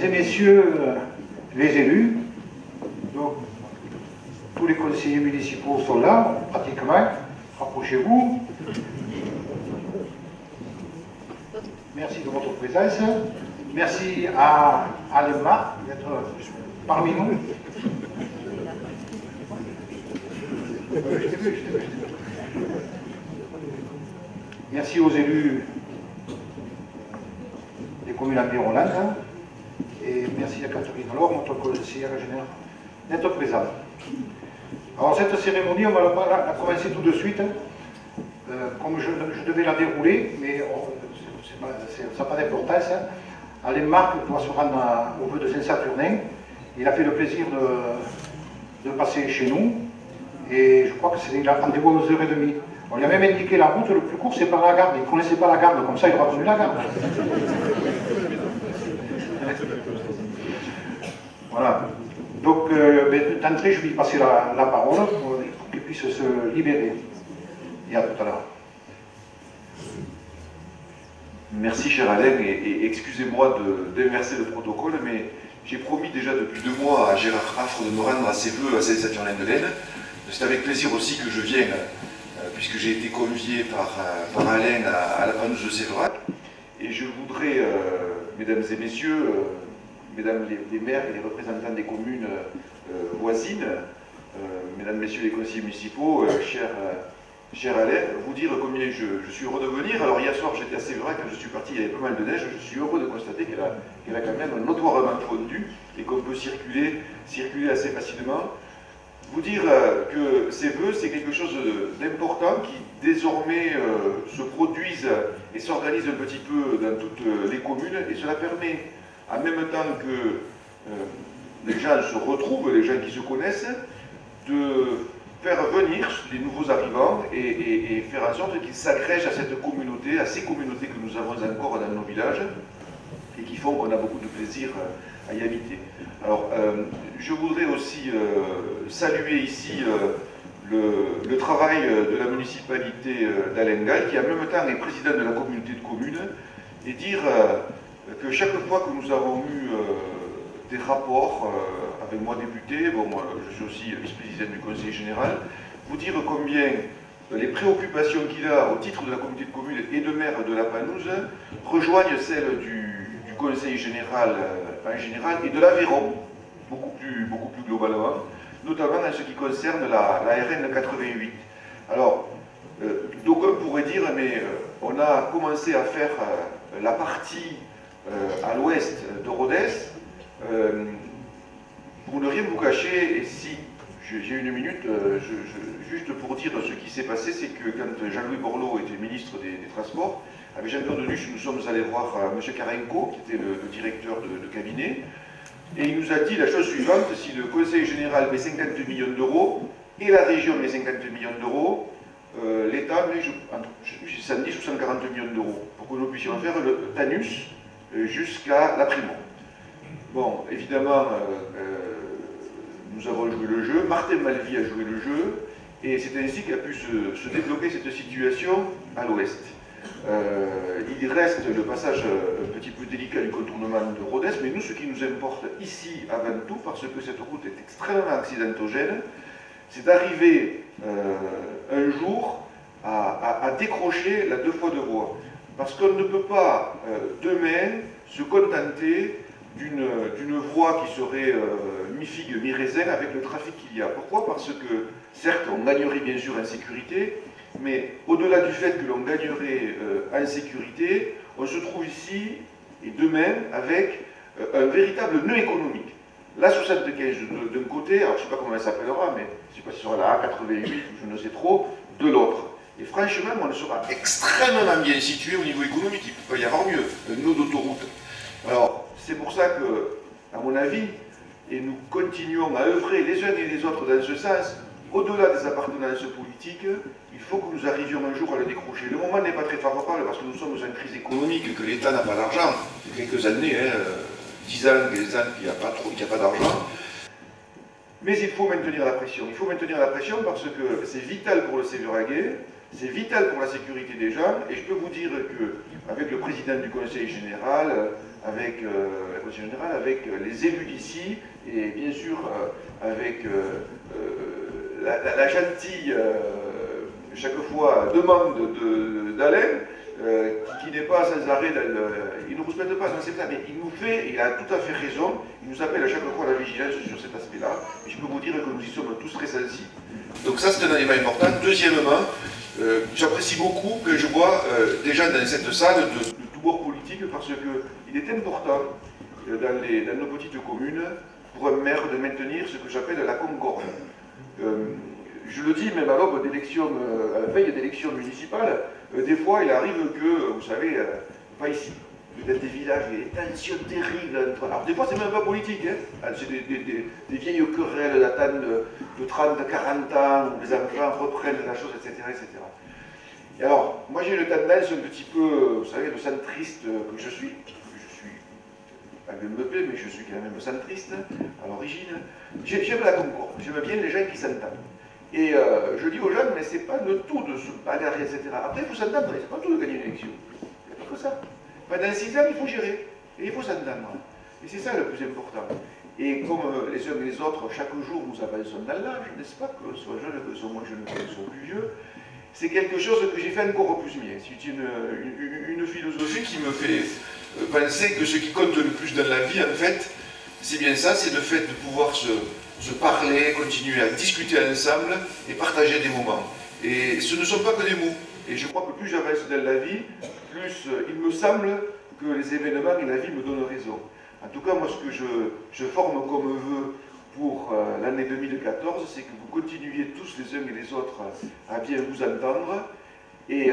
et messieurs les élus, donc tous les conseillers municipaux sont là, pratiquement, rapprochez-vous. Merci de votre présence. Merci à Alma d'être parmi nous. Merci aux élus des communes environnantes. Et merci à Catherine Laure, notre conseillère générale, d'être présente. Alors cette cérémonie, on va la commencer tout de suite. Comme je devais la dérouler, mais ça n'a pas d'importance. Alain Marc doit se rendre au vœu de Saint-Saturnin. Il a fait le plaisir de passer chez nous. Et je crois que c'est rendez-vous à 11h30. On lui a même indiqué la route, le plus court c'est par la garde. Il ne connaissait pas la garde, comme ça il aura connu la garde. Voilà. Donc d'entrée, je vais lui passer la parole pour qu'il puisse se libérer. Et à tout à l'heure. Merci cher Alain, et excusez-moi d'inverser le protocole, mais j'ai promis déjà depuis 2 mois à Gérard Affre de me rendre à ses vœux à Saint-Saturnin-de-Laine. C'est avec plaisir aussi que je viens, puisque j'ai été convié par Alain à la Panouse de Séverac. Et je voudrais, mesdames et messieurs, mesdames les maires et les représentants des communes voisines, mesdames, messieurs les conseillers municipaux, cher Alain, vous dire combien je suis heureux de venir. Alors hier soir j'étais à Séverac, quand je suis parti, il y avait pas mal de neige, je suis heureux de constater qu'elle a quand même notoirement fondu et qu'on peut circuler assez facilement. Vous dire que ces vœux, c'est quelque chose d'important qui désormais se produisent et s'organisent un petit peu dans toutes les communes, et cela permet, en même temps que les gens se retrouvent, les gens qui se connaissent, de faire venir les nouveaux arrivants et faire en sorte qu'ils s'agrègent à cette communauté, à ces communautés que nous avons encore dans nos villages et qui font qu'on a beaucoup de plaisir à y habiter. Alors, je voudrais aussi saluer ici le travail de la municipalité d'Alengal, qui en même temps est président de la communauté de communes, et dire que chaque fois que nous avons eu des rapports avec moi député, bon, moi, je suis aussi vice-président du conseil général, vous dire combien les préoccupations qu'il a au titre de la communauté de communes et de maire de la Panouse rejoignent celles du conseil général en général et de l'Aveyron, beaucoup plus globalement, notamment en ce qui concerne la RN 88. Alors, d'aucuns pourraient dire, mais on a commencé à faire la partie à l'ouest de Rodez. Pour ne rien vous cacher, et si j'ai une minute, juste pour dire ce qui s'est passé, c'est que quand Jean-Louis Borloo était ministre des Transports, avec Jean-Claude Denuche, nous sommes allés voir M. Karenko, qui était le directeur de cabinet, et il nous a dit la chose suivante: si le Conseil général met 50 millions d'euros, et la région met 50 millions d'euros, l'État met, je sais plus si 110 ou 140 millions d'euros, pour que nous puissions faire le TANUS jusqu'à la Primo. Bon, évidemment, nous avons joué le jeu, Martin Malvy a joué le jeu, et c'est ainsi qu'a pu se débloquer cette situation à l'ouest. Il reste le passage un petit peu délicat du contournement de Rodez, mais nous, ce qui nous importe ici avant tout, parce que cette route est extrêmement accidentogène, c'est d'arriver un jour à décrocher la 2 fois 2 voies. Parce qu'on ne peut pas demain se contenter d'une voie qui serait mi-figue, mi-raisin avec le trafic qu'il y a. Pourquoi? Parce que, certes, on gagnerait bien sûr en sécurité, mais au-delà du fait que l'on gagnerait en sécurité, on se trouve ici, et demain, avec un véritable nœud économique. La 75 d'un côté, alors je ne sais pas comment elle s'appellera, mais je ne sais pas si ce sera la A88 ou je ne sais trop, de l'autre. Et franchement, on sera extrêmement bien situé au niveau économique, il ne peut pas y avoir mieux, un nœud d'autoroute. Alors, c'est pour ça que, à mon avis, et nous continuons à œuvrer les uns et les autres dans ce sens, au-delà des appartenances politiques, il faut que nous arrivions un jour à le décrocher. Le moment n'est pas très favorable parce que nous sommes dans une crise économique, que l'État n'a pas d'argent. Il y a quelques années, 10 ans, 15 ans, qu'il n'y a pas d'argent. Mais il faut maintenir la pression. Il faut maintenir la pression parce que c'est vital pour le Séveraguais, c'est vital pour la sécurité des gens, et je peux vous dire qu'avec le président du Conseil général, avec les élus d'ici, et bien sûr avec la gentille, chaque fois, demande d'Alain, qui n'est pas sans arrêt, il ne nous respecte pas dans cet état, mais il a tout à fait raison, il nous appelle à chaque fois à la vigilance sur cet aspect-là, et je peux vous dire que nous y sommes tous très sensibles. Donc ça, c'est un élément important. Deuxièmement, j'apprécie beaucoup que je vois des gens dans cette salle de tout bord politique, parce qu'il est important dans nos petites communes, pour un maire, de maintenir ce que j'appelle la concorde. Je le dis même à l'aube d'élections, à la veille d'élections municipales, des fois il arrive que, vous savez, pas ici, dans des villages, il y a des tensions terribles entre... Alors des fois c'est même pas politique, hein. C'est des vieilles querelles datant de 30, 40 ans, où les enfants reprennent la chose, etc. etc. Et alors, moi j'ai une tendance un petit peu, vous savez, le centriste que je suis pas le mais je suis quand même centriste à l'origine. J'aime la concorde, j'aime bien les gens qui s'entendent. Et je dis aux gens, mais c'est pas le tout de se bagarrer, etc. Après, il faut s'entendre, c'est pas tout de gagner une élection. Il n'y a pas que ça. Pendant 6 ans, il faut gérer, et il faut s'entendre. Et c'est ça le plus important. Et comme les uns et les autres, chaque jour, nous avançons dans l'âge, n'est-ce pas, que l'on soit jeune, que l'on soit moins jeune, que l'on soit plus vieux, c'est quelque chose que j'ai fait encore plus mien. C'est une philosophie qui me fait penser que ce qui compte le plus dans la vie, en fait, c'est bien ça, c'est le fait de pouvoir se parler, continuer à discuter ensemble et partager des moments. Et ce ne sont pas que des mots. Et je crois que plus j'avance dans la vie, plus il me semble que les événements et la vie me donnent raison. En tout cas, moi, ce que je forme comme vœu pour l'année 2014, c'est que vous continuiez tous les uns et les autres à bien vous entendre. Et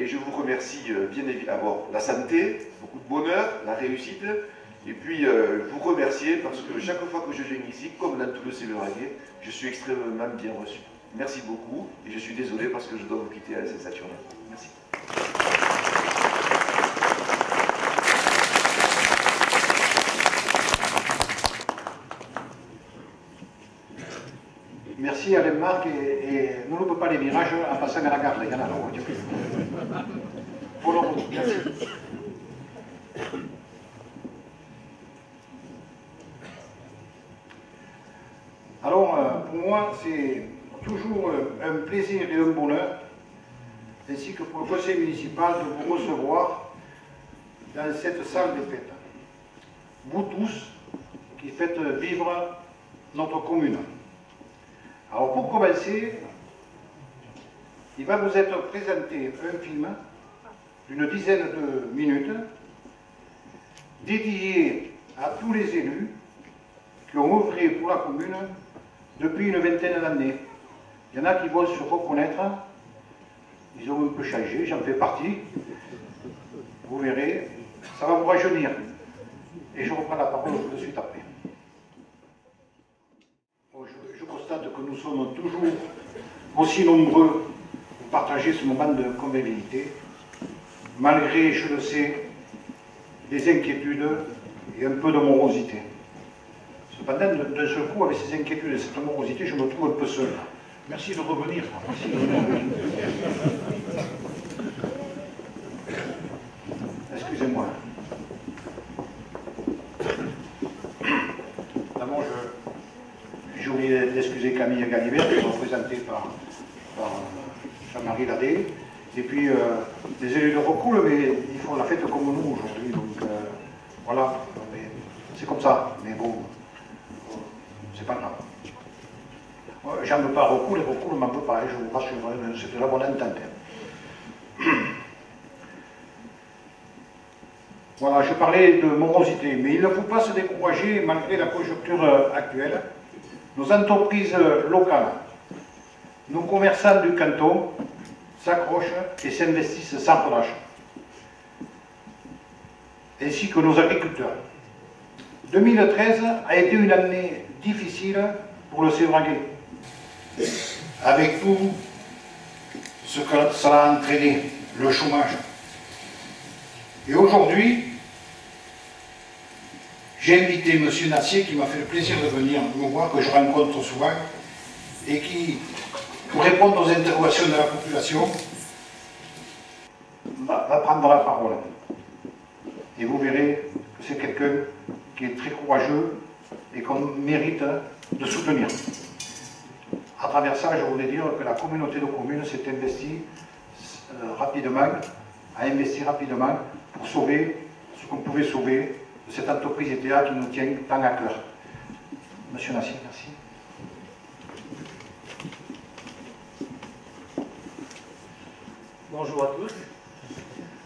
je vous remercie bien évidemment la santé, beaucoup de bonheur, la réussite. Et puis, vous remercier parce que chaque fois que je viens ici, comme dans tout le Séveraguet, je suis extrêmement bien reçu. Merci beaucoup et je suis désolé parce que je dois vous quitter à cette journée. Merci. Merci Alain Marc et ne loupe pas les virages en passant à la gare, il y en a là. Pour le retour, merci. Alors, pour moi, c'est toujours un plaisir et un bonheur, ainsi que pour le conseil municipal, de vous recevoir dans cette salle de fête. Vous tous qui faites vivre notre commune. Alors, pour commencer, il va vous être présenté un film d'une dizaine de minutes dédié à tous les élus qui ont œuvré pour la commune depuis une vingtaine d'années. Il y en a qui vont se reconnaître, ils ont un peu changé, j'en fais partie. Vous verrez, ça va vous rajeunir. Et je reprends la parole tout de suite après. Bon, je constate que nous sommes toujours aussi nombreux pour partager ce moment de convivialité, malgré, je le sais, des inquiétudes et un peu de morosité. Cependant, d'un seul coup, avec ces inquiétudes et cette morosité, je me trouve un peu seul. Merci de revenir. Merci de revenir. Excusez-moi. D'abord, j'ai oublié d'excuser Camille Galibert, qui est représentée par Jean-Marie Ladet. Et puis, les élus de Recoul, mais ils font la fête comme nous aujourd'hui. Donc, voilà. C'est comme ça. Mais bon, c'est pas grave. J'en veux pas Recoul, et Recoul ne m'en veut pas, je vous rassure, c'est de la bonne entente. Voilà, je parlais de morosité, mais il ne faut pas se décourager malgré la conjoncture actuelle. Nos entreprises locales, nos commerçants du canton s'accrochent et s'investissent sans relâche, ainsi que nos agriculteurs. 2013 a été une année difficile pour le Séveraguet, avec tout ce que ça a entraîné, le chômage. Et aujourd'hui, j'ai invité M. Nassier, qui m'a fait le plaisir de venir me voir, que je rencontre souvent, et qui, pour répondre aux interrogations de la population, va prendre la parole. Et vous verrez que c'est quelqu'un qui est très courageux et qu'on mérite de soutenir. À travers ça, je voulais dire que la communauté de communes s'est investie rapidement, a investi rapidement pour sauver ce qu'on pouvait sauver de cette entreprise ETA qui nous tient tant à cœur. Monsieur Nassir, merci. Bonjour à tous.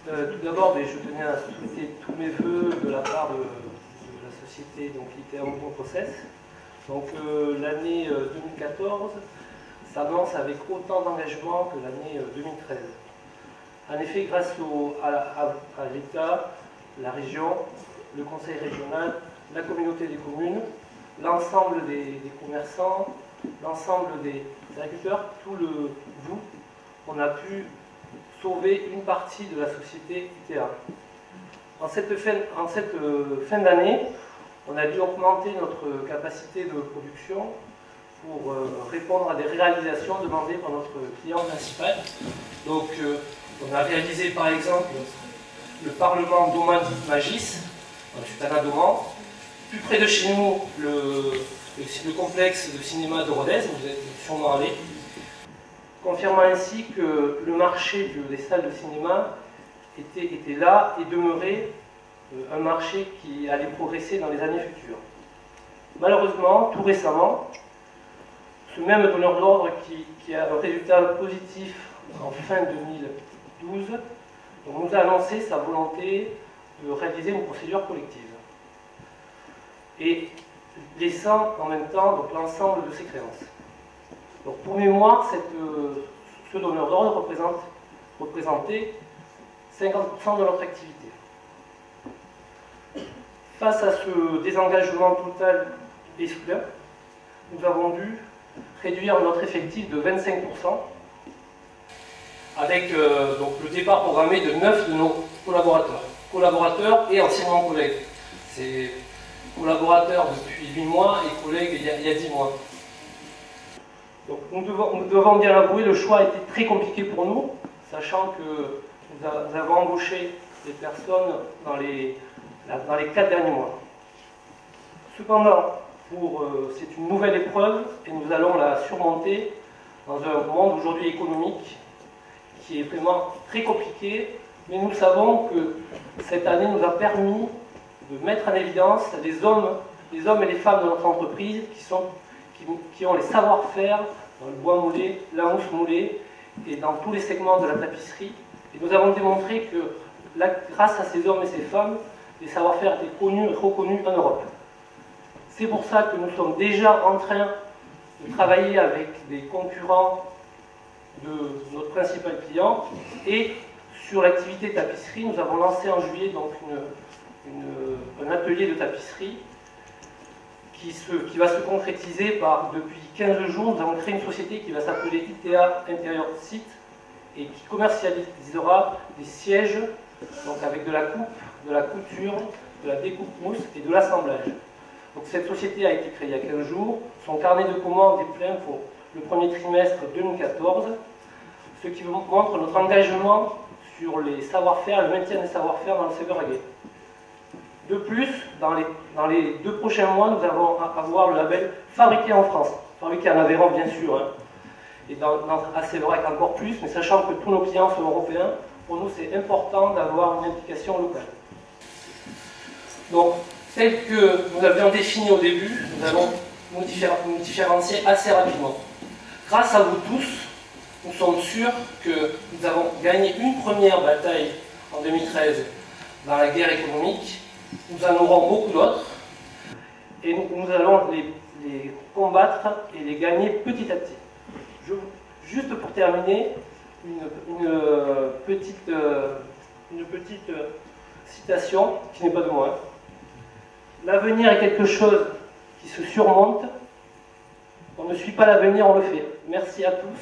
Tout d'abord, je tenais à souhaiter tous mes voeux de la part de la société ITA Mouvement Process. Donc l'année 2014 s'annonce avec autant d'engagement que l'année 2013. En effet, grâce à l'État, la région, le conseil régional, la communauté des communes, l'ensemble des commerçants, l'ensemble des agriculteurs, on a pu sauver une partie de la société ITA. En cette fin d'année, on a dû augmenter notre capacité de production pour répondre à des réalisations demandées par notre client principal. Donc, on a réalisé par exemple le Parlement d'Oman-Magis, dans le Doman. Plus près de chez nous, le complexe de cinéma de Rodez, vous êtes sûrement allé, confirmant ainsi que le marché des salles de cinéma était là et demeurait un marché qui allait progresser dans les années futures. Malheureusement, tout récemment, ce même donneur d'ordre qui a un résultat positif en fin 2012 nous a annoncé sa volonté de réaliser une procédure collective. Et laissant en même temps l'ensemble de ses créances. Donc, pour mémoire, ce donneur d'ordre représentait 50% de notre activité. Face à ce désengagement total et soudain, nous avons dû réduire notre effectif de 25%, avec le départ programmé de 9 de nos collaborateurs et anciennement collègues. C'est collaborateurs depuis 8 mois et collègues il y a 10 mois. Donc, nous devons bien l'avouer, le choix a été très compliqué pour nous, sachant que nous avons embauché des personnes dans les 4 derniers mois. Cependant, c'est une nouvelle épreuve et nous allons la surmonter dans un monde aujourd'hui économique qui est vraiment très compliqué, mais nous savons que cette année nous a permis de mettre en évidence les hommes et les femmes de notre entreprise qui ont les savoir-faire dans le bois moulé, la mousse moulée et dans tous les segments de la tapisserie. Et nous avons démontré que grâce à ces hommes et ces femmes, les savoir-faire étaient connus et reconnus en Europe. C'est pour ça que nous sommes déjà en train de travailler avec des concurrents de notre principal client. Et sur l'activité tapisserie, nous avons lancé en juillet donc un atelier de tapisserie qui va se concrétiser par, depuis 15 jours, nous avons créé une société qui va s'appeler ITA Intérieur Site et qui commercialisera des sièges donc avec de la coupe, de la couture, de la découpe mousse et de l'assemblage. Donc cette société a été créée il y a 15 jours. Son carnet de commandes est plein pour le premier trimestre 2014, ce qui montre notre engagement sur les savoir-faire, le maintien des savoir-faire dans le secteur agricole. De plus, dans les 2 prochains mois, nous allons avoir le label fabriqué en France, fabriqué en Aveyron bien sûr, hein, et à Séverac encore plus, mais sachant que tous nos clients sont européens, pour nous c'est important d'avoir une implication locale. Donc, tel que nous l'avions défini au début, nous allons nous différencier assez rapidement. Grâce à vous tous, nous sommes sûrs que nous avons gagné une première bataille en 2013 dans la guerre économique. Nous en aurons beaucoup d'autres et nous allons les combattre et les gagner petit à petit. Juste pour terminer, une petite citation qui n'est pas de moi. L'avenir est quelque chose qui se surmonte. On ne suit pas l'avenir, on le fait. Merci à tous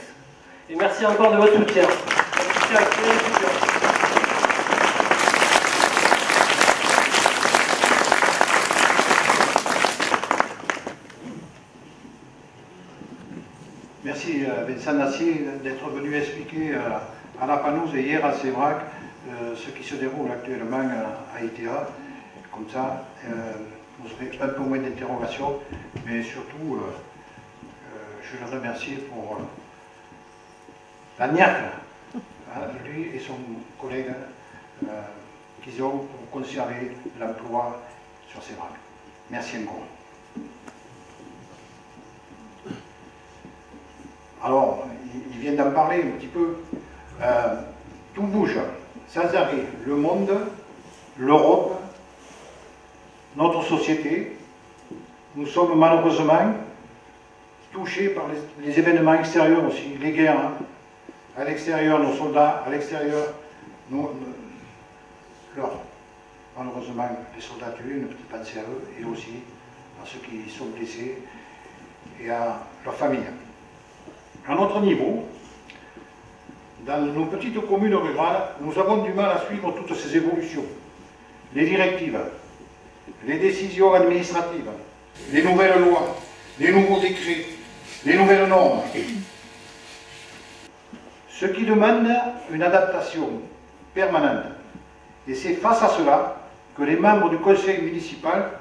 et merci encore de votre soutien. Merci Vincent Nassir d'être venu expliquer à la Panouse et hier à Séverac ce qui se déroule actuellement à ITA. Comme ça, vous aurez un peu moins d'interrogations, mais surtout, je le remercie pour la niaque, lui et son collègue, qu'ils ont pour conserver l'emploi sur ces vagues. Merci encore. Alors, il vient d'en parler un petit peu. Tout bouge sans arrêt. Le monde, l'Europe, notre société. Nous sommes malheureusement touchés par les événements extérieurs aussi, les guerres. Hein. À l'extérieur, nos soldats, à l'extérieur, malheureusement, les soldats tués, une petite pensée à eux, et aussi à ceux qui sont blessés et à leurs familles. À notre niveau, dans nos petites communes rurales, nous avons du mal à suivre toutes ces évolutions. Les directives, les décisions administratives, les nouvelles lois, les nouveaux décrets, les nouvelles normes. Ce qui demande une adaptation permanente. Et c'est face à cela que les membres du conseil municipal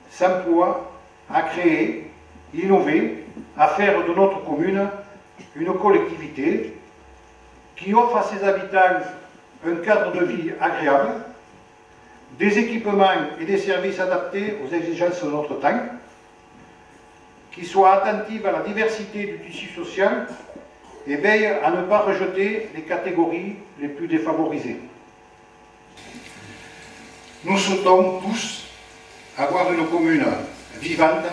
s'emploient à créer, innover, à faire de notre commune une collectivité qui offre à ses habitants un cadre de vie agréable, des équipements et des services adaptés aux exigences de notre temps, qui soit attentive à la diversité du tissu social et veille à ne pas rejeter les catégories les plus défavorisées. Nous souhaitons tous avoir une commune vivante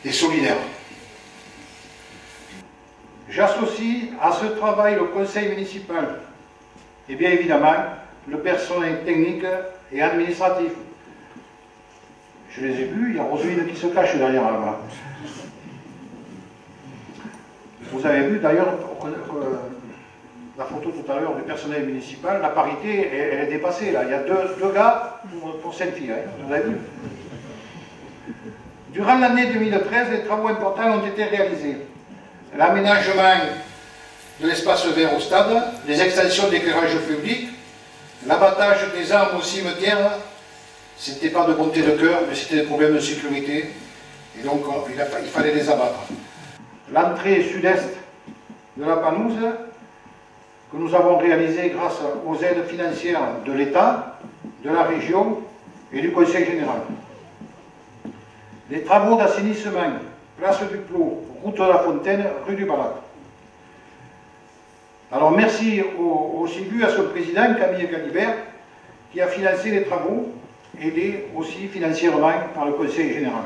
et solidaire. J'associe à ce travail le conseil municipal et bien évidemment le personnel technique et administratif. Je les ai vus, il y a Roselyne qui se cache derrière là-bas. Vous avez vu d'ailleurs la photo tout à l'heure du personnel municipal, la parité elle est dépassée là. Il y a deux gars pour 5 filles, hein, vous avez vu. Durant l'année 2013, les travaux importants ont été réalisés. L'aménagement de l'espace vert au stade, les extensions d'éclairage public, l'abattage des arbres au cimetière, ce n'était pas de bonté de cœur, mais c'était des problèmes de sécurité, et donc il fallait les abattre. L'entrée sud-est de la Panouse, que nous avons réalisée grâce aux aides financières de l'État, de la région et du Conseil général. Les travaux d'assainissement, place du Clos, route de la Fontaine, rue du Balat. Alors merci au CIBU, à son président, Camille Galibert, qui a financé les travaux, aidé aussi financièrement par le Conseil général.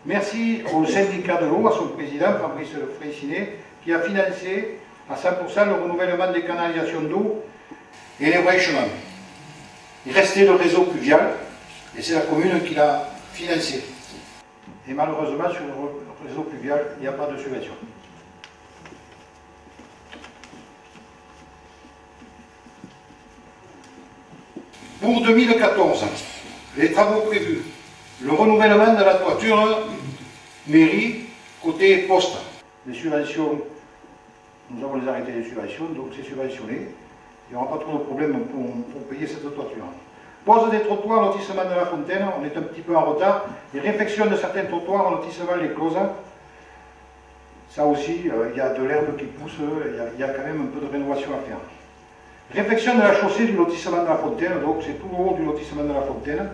Merci au syndicat de l'eau, à son président, Fabrice Freycinet, qui a financé à 100% le renouvellement des canalisations d'eau et les branchements. Il restait le réseau pluvial, et c'est la commune qui l'a financé. Et malheureusement, sur le réseau pluvial, il n'y a pas de subvention. Pour 2014, les travaux prévus, le renouvellement de la toiture mairie côté poste. Les subventions, nous avons les arrêtés des subventions, donc c'est subventionné. Il n'y aura pas trop de problème pour payer cette toiture. Pose des trottoirs, lotissement de la Fontaine, on est un petit peu en retard. Les réfections de certains trottoirs, lotissement les closes. Ça aussi, il y a de l'herbe qui pousse, il y a quand même un peu de rénovation à faire. Réfection de la chaussée du lotissement de la Fontaine, donc c'est tout le haut du lotissement de la Fontaine.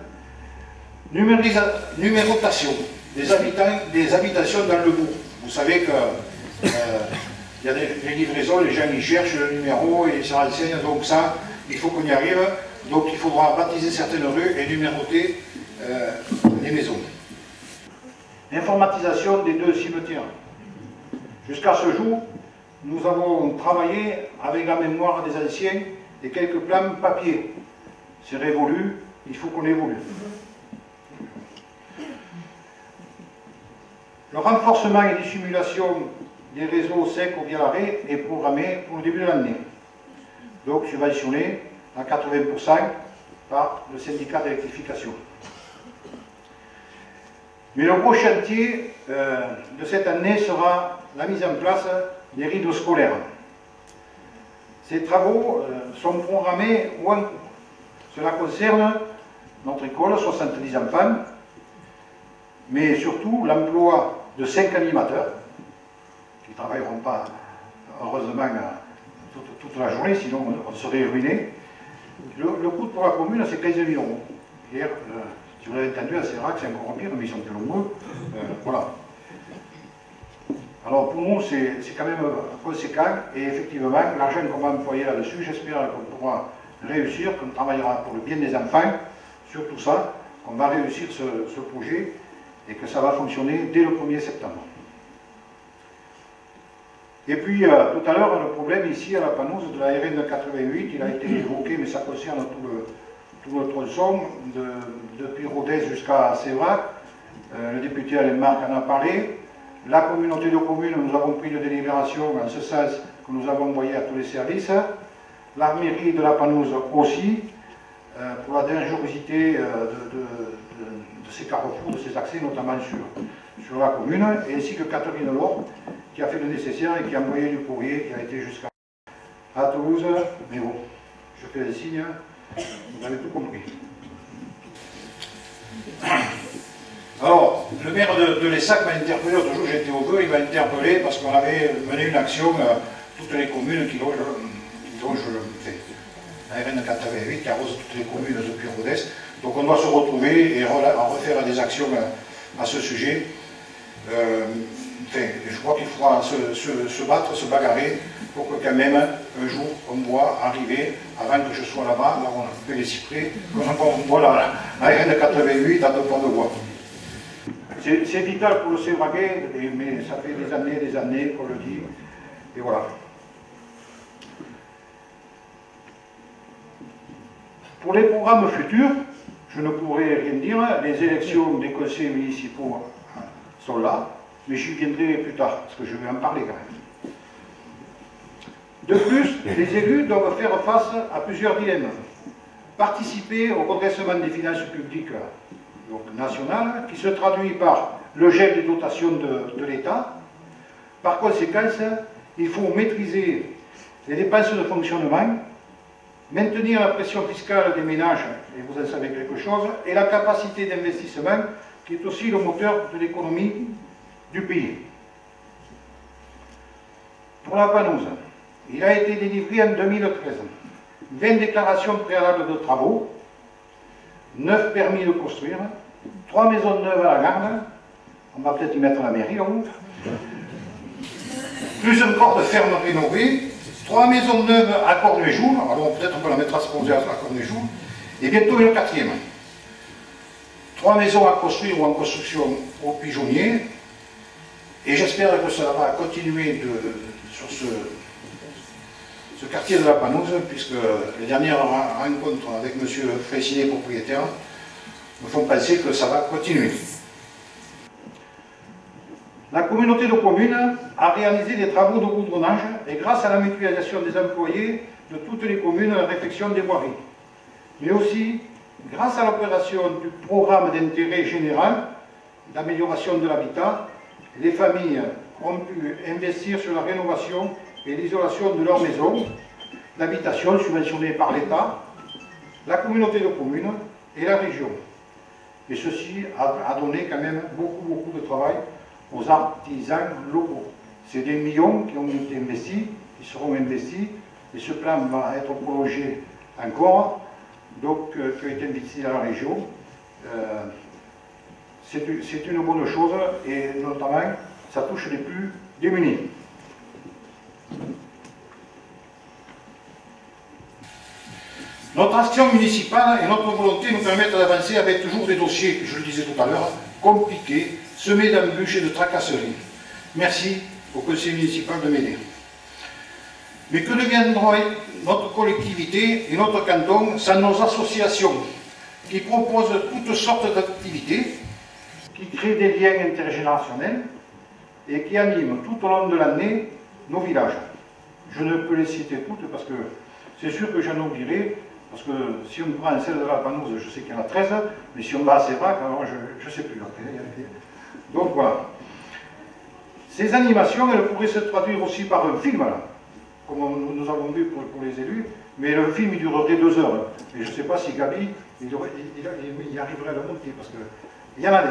Numérotation des habitations dans le bourg. Vous savez que il y a des livraisons, les gens y cherchent le numéro et ils se renseignent, donc ça, il faut qu'on y arrive. Donc il faudra baptiser certaines rues et numéroter les maisons. Informatisation des 2 cimetières. Jusqu'à ce jour, nous avons travaillé avec la mémoire des anciens et quelques plans papier. C'est révolu, il faut qu'on évolue. Le renforcement et dissimulation des réseaux secs au Vialaré est programmé pour le début de l'année. Donc subventionné à 80% par le syndicat d'électrification. Mais le gros chantier de cette année sera la mise en place des rideaux scolaires. Ces travaux sont programmés ou en cours. Cela concerne notre école, 70 enfants, mais surtout l'emploi de 5 animateurs, qui ne travailleront pas, heureusement, toute la journée, sinon on serait ruiné. Le coût pour la commune, c'est 15 000 €. Hier, si vous l'avez entendu, à Sévrac, c'est encore pire, mais ils sont plus nombreux. Voilà. Alors pour nous, c'est quand même conséquent, et effectivement, l'argent qu'on va employer là-dessus, j'espère qu'on pourra réussir, qu'on travaillera pour le bien des enfants, sur tout ça, qu'on va réussir ce projet, et que ça va fonctionner dès le 1er septembre. Et puis, tout à l'heure, le problème ici à la Panouse de la RN 88, il a été évoqué, mais ça concerne tout le tronçon, depuis Rodez jusqu'à Sévrac. Le député Alain Marc en a parlé. La communauté de communes, nous avons pris une délibération en ce sens que nous avons envoyé à tous les services. La mairie de la Panouse aussi, pour la dangerosité de ces carrefours, de ces accès, notamment sur la commune, et ainsi que Catherine Laure, qui a fait le nécessaire et qui a envoyé du courrier, qui a été jusqu'à Toulouse. Mais bon, je fais des signes, vous avez tout compris. Alors, le maire de Lessac m'a interpellé, l'autre jour j'étais au Vœu, il m'a interpellé parce qu'on avait mené une action, toutes les communes qui logent la RN 88, qui arrose toutes les communes depuis Rodez. Donc on doit se retrouver et refaire des actions à ce sujet. Je crois qu'il faudra se battre, se bagarrer pour que quand même, un jour, on voit arriver, avant que je sois là-bas, là où on a coupé les cyprès, qu'on voit la RN 88 à 2 points de voie. C'est vital pour le Sévragais, mais ça fait des années qu'on le dit, et voilà. Pour les programmes futurs, je ne pourrais rien dire, les élections des conseils municipaux sont là, mais j'y viendrai plus tard, parce que je vais en parler quand même. De plus, les élus doivent faire face à plusieurs dilemmes. Participer au redressement des finances publiques donc nationales, qui se traduit par le gel des dotations de l'État. Par conséquent, il faut maîtriser les dépenses de fonctionnement, maintenir la pression fiscale des ménages, et vous en savez quelque chose, et la capacité d'investissement, qui est aussi le moteur de l'économie du pays. Pour la Panouse, il a été délivré en 2013 20 déclarations préalables de travaux, 9 permis de construire, 3 maisons neuves à la garde, on va peut-être y mettre la mairie en haut, plus encore de fermes rénovées, 3 maisons neuves à Cornuéjoul, alors peut-être on peut la mettre à se poser à Cornuéjoul, et bientôt une 4e. 3 maisons à construire ou en construction au pigeonnier, et j'espère que ça va continuer sur ce quartier de la Panouse, puisque les dernières rencontres avec M. Frécinet, propriétaire, me font penser que ça va continuer. La communauté de communes a réalisé des travaux de goudronnage et grâce à la mutualisation des employés de toutes les communes, la réfection des voiries. Mais aussi, grâce à l'opération du programme d'intérêt général d'amélioration de l'habitat, les familles ont pu investir sur la rénovation et l'isolation de leur maison, l'habitation subventionnée par l'État, la communauté de communes et la région. Et ceci a donné quand même beaucoup de travail aux artisans locaux. C'est des millions qui ont été investis, qui seront investis, et ce plan va être prolongé encore, donc qui a été investi dans la région. C'est une bonne chose, et notamment, ça touche les plus démunis. Notre action municipale et notre volonté nous permettent d'avancer avec toujours des dossiers, je le disais tout à l'heure, compliqués, semés d'embûches et de tracasseries. Merci au conseil municipal de m'aider. Mais que deviendra notre collectivité et notre canton sans nos associations qui proposent toutes sortes d'activités, qui créent des liens intergénérationnels et qui animent tout au long de l'année nos villages. Je ne peux les citer toutes parce que c'est sûr que j'en oublierai, parce que si on prend celle de la Panouse, je sais qu'il y en a 13, mais si on va à Sévrac, alors je ne sais plus. Donc voilà. Ces animations, elles pourraient se traduire aussi par un film, là, comme nous avons vu pour les élus, mais le film il durerait 2 heures. Et je ne sais pas si Gabi, il arriverait à le monter, parce qu'il y en a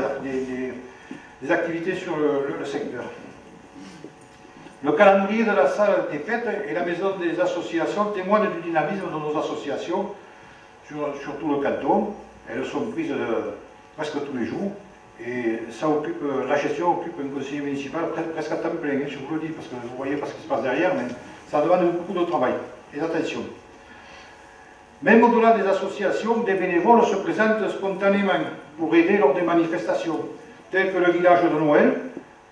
des activités sur le secteur. Le calendrier de la salle des fêtes et la maison des associations témoignent du dynamisme de nos associations sur tout le canton. Elles sont prises presque tous les jours. Et ça occupe, la gestion occupe un conseiller municipal presque à temps plein, je vous le dis, parce que vous voyez pas ce qui se passe derrière, mais ça demande beaucoup de travail et d'attention. Même au-delà des associations, des bénévoles se présentent spontanément pour aider lors des manifestations, telles que le village de Noël,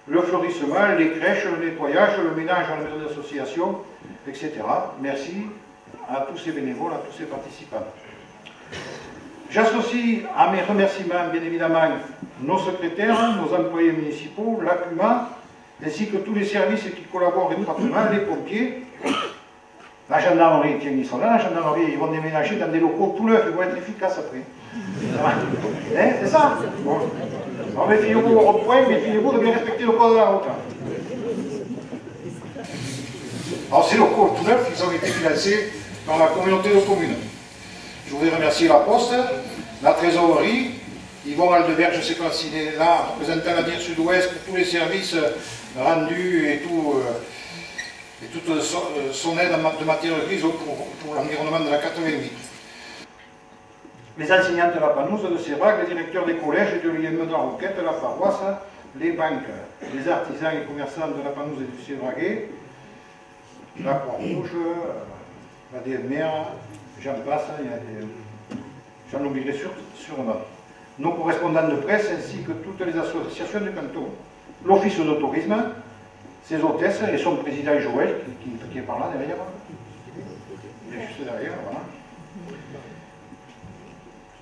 le fleurissement, les crèches, le nettoyage, le ménage à la maison d'association, etc. Merci à tous ces bénévoles, à tous ces participants. J'associe à mes remerciements, bien évidemment, nos secrétaires, nos employés municipaux, l'ACUMA, ainsi que tous les services qui collaborent étroitement, les pompiers, la gendarmerie, tiens, ils sont là, la gendarmerie, ils vont déménager dans des locaux tout neufs, ils vont être efficaces après. Hein, c'est ça? Bon. Alors, méfiez-vous au rond-point, méfiez-vous de bien respecter le code de la route. Alors, ces locaux tout neufs, ils ont été financés par la communauté de communes. Je voudrais remercier la Poste, la Trésorerie, Yvon Aldebert, je ne sais pas s'il est là, représentant l'Avenir Sud-Ouest, pour tous les services rendus et toute son aide de matière grise pour l'environnement de la 88. Les enseignantes de la Panouse, de Sévrac, les directeurs des collèges et de l'IM de la Roquette, la paroisse, les banques, les artisans et commerçants de la Panouse et du Sévraguet, la Croix-Rouge, la DMR, j'en passe, j'en oublierai sûrement. Nos correspondants de presse ainsi que toutes les associations du canton. L'Office de tourisme, ses hôtesses et son président Joël, qui est par là derrière. Il est juste derrière, voilà.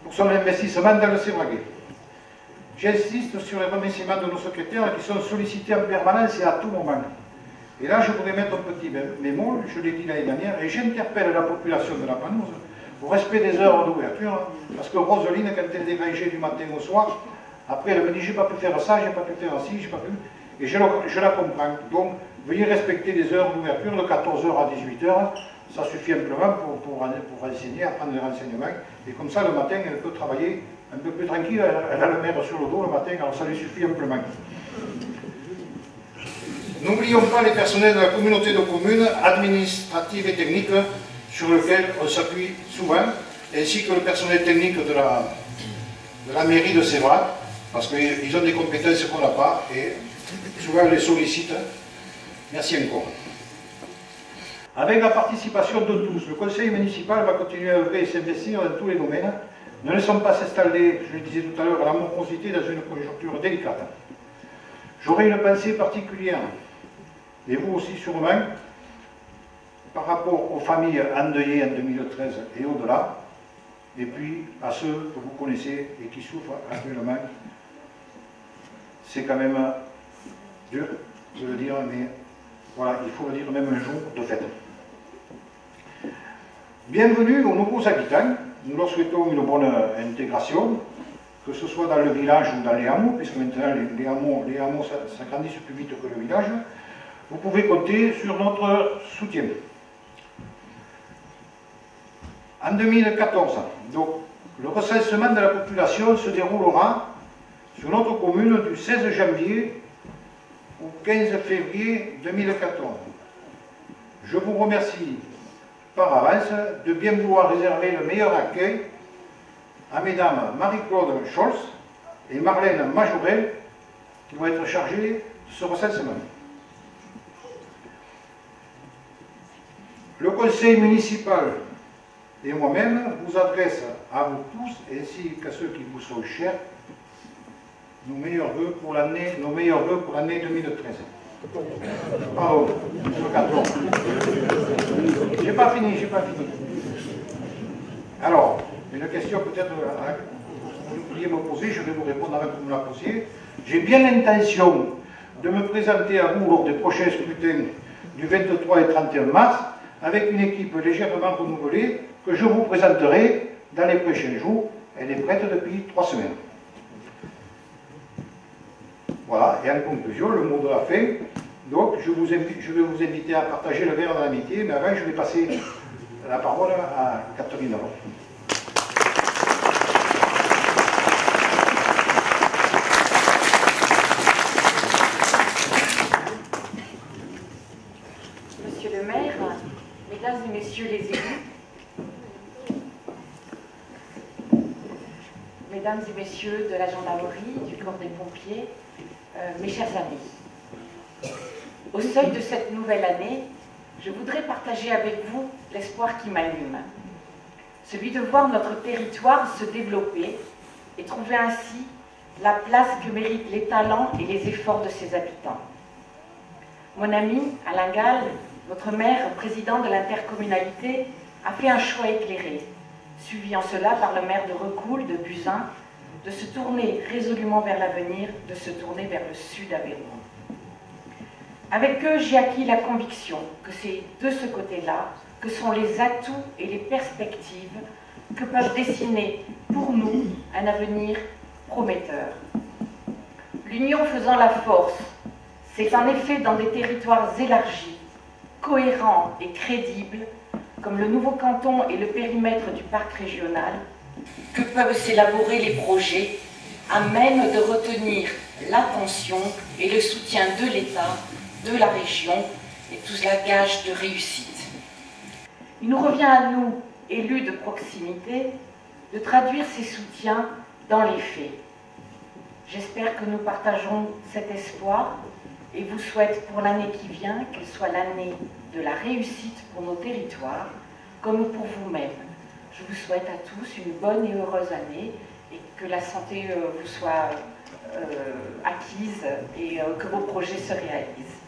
Pour son investissement dans le Sévraguet. J'insiste sur les remerciements de nos secrétaires qui sont sollicités en permanence et à tout moment. Et là, je voudrais mettre un petit bémol, je l'ai dit l'année dernière, et j'interpelle la population de la Panouse au respect des heures d'ouverture, parce que Roseline, quand elle est dérangée du matin au soir, après elle me dit, j'ai pas pu faire ça, j'ai pas pu faire ci, j'ai pas pu... Et je la comprends. Donc, veuillez respecter les heures d'ouverture de 14h à 18h, ça suffit amplement pour enseigner, apprendre des renseignements, et comme ça, le matin, elle peut travailler un peu plus tranquille, elle a le maire sur le dos le matin, alors ça lui suffit amplement. N'oublions pas les personnels de la communauté de communes, administratives et techniques, sur lesquels on s'appuie souvent, ainsi que le personnel technique de la mairie de Sévrac, parce qu'ils ont des compétences qu'on n'a pas, et souvent on les sollicite. Merci encore. Avec la participation de tous, le conseil municipal va continuer à œuvrer et s'investir dans tous les domaines. Ne laissons pas s'installer, je le disais tout à l'heure, la morosité dans une conjoncture délicate. J'aurai une pensée particulière, et vous aussi sûrement, par rapport aux familles endeuillées en 2013 et au-delà, et puis à ceux que vous connaissez et qui souffrent actuellement. C'est quand même dur de le dire, mais voilà, il faut le dire même un jour de fête. Bienvenue aux nouveaux habitants, nous leur souhaitons une bonne intégration, que ce soit dans le village ou dans les hameaux, puisque maintenant les hameaux s'agrandissent plus vite que le village. Vous pouvez compter sur notre soutien. En 2014, donc, le recensement de la population se déroulera sur notre commune du 16 janvier au 15 février 2014. Je vous remercie par avance de bien vouloir réserver le meilleur accueil à mesdames Marie-Claude Scholz et Marlène Majorel qui vont être chargées de ce recensement. Le conseil municipal et moi-même vous adresse à vous tous ainsi qu'à ceux qui vous sont chers nos meilleurs vœux pour l'année 2013. Pardon, le 14. J'ai pas fini. Alors, une question peut-être que vous pourriez me poser, je vais vous répondre avant que vous me la posiez. J'ai bien l'intention de me présenter à vous lors des prochains scrutins du 23 et 31 mars avec une équipe légèrement renouvelée que je vous présenterai dans les prochains jours. Elle est prête depuis 3 semaines. Voilà, et en conclusion, le mot de la fin, Donc, je vais vous inviter à partager le verre de l'amitié, mais avant, je vais passer la parole à Catherine Delorme. Monsieur le maire, mesdames et messieurs les élus, mesdames et messieurs de la gendarmerie, du corps des pompiers, mes chers amis, au seuil de cette nouvelle année, je voudrais partager avec vous l'espoir qui m'anime, celui de voir notre territoire se développer et trouver ainsi la place que méritent les talents et les efforts de ses habitants. Mon ami Alain Gall, votre maire, président de l'intercommunalité, a fait un choix éclairé, suivi en cela par le maire de Recoul, de Buzyn, de se tourner résolument vers l'avenir, de se tourner vers le sud Aveyron. Avec eux, j'ai acquis la conviction que c'est de ce côté-là que sont les atouts et les perspectives que peuvent dessiner pour nous un avenir prometteur. L'union faisant la force, c'est en effet dans des territoires élargis, cohérents et crédibles, comme le nouveau canton et le périmètre du parc régional, que peuvent s'élaborer les projets à même de retenir l'attention et le soutien de l'État, de la région, et tout cela gage de réussite. Il nous revient à nous, élus de proximité, de traduire ces soutiens dans les faits. J'espère que nous partageons cet espoir et vous souhaite pour l'année qui vient qu'elle soit l'année de la réussite pour nos territoires, comme pour vous-même. Je vous souhaite à tous une bonne et heureuse année et que la santé vous soit acquise et que vos projets se réalisent.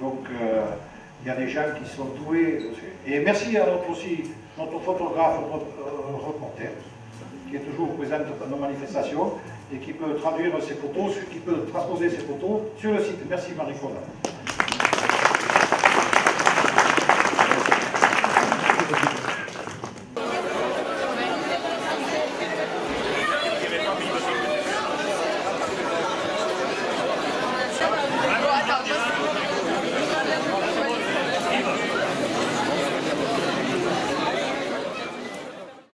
Donc, il y a des gens qui sont doués. Et merci à notre photographe reporter, qui est toujours présent dans nos manifestations et qui peut traduire ces photos, qui peut transposer ces photos sur le site. Merci Marie-Claude.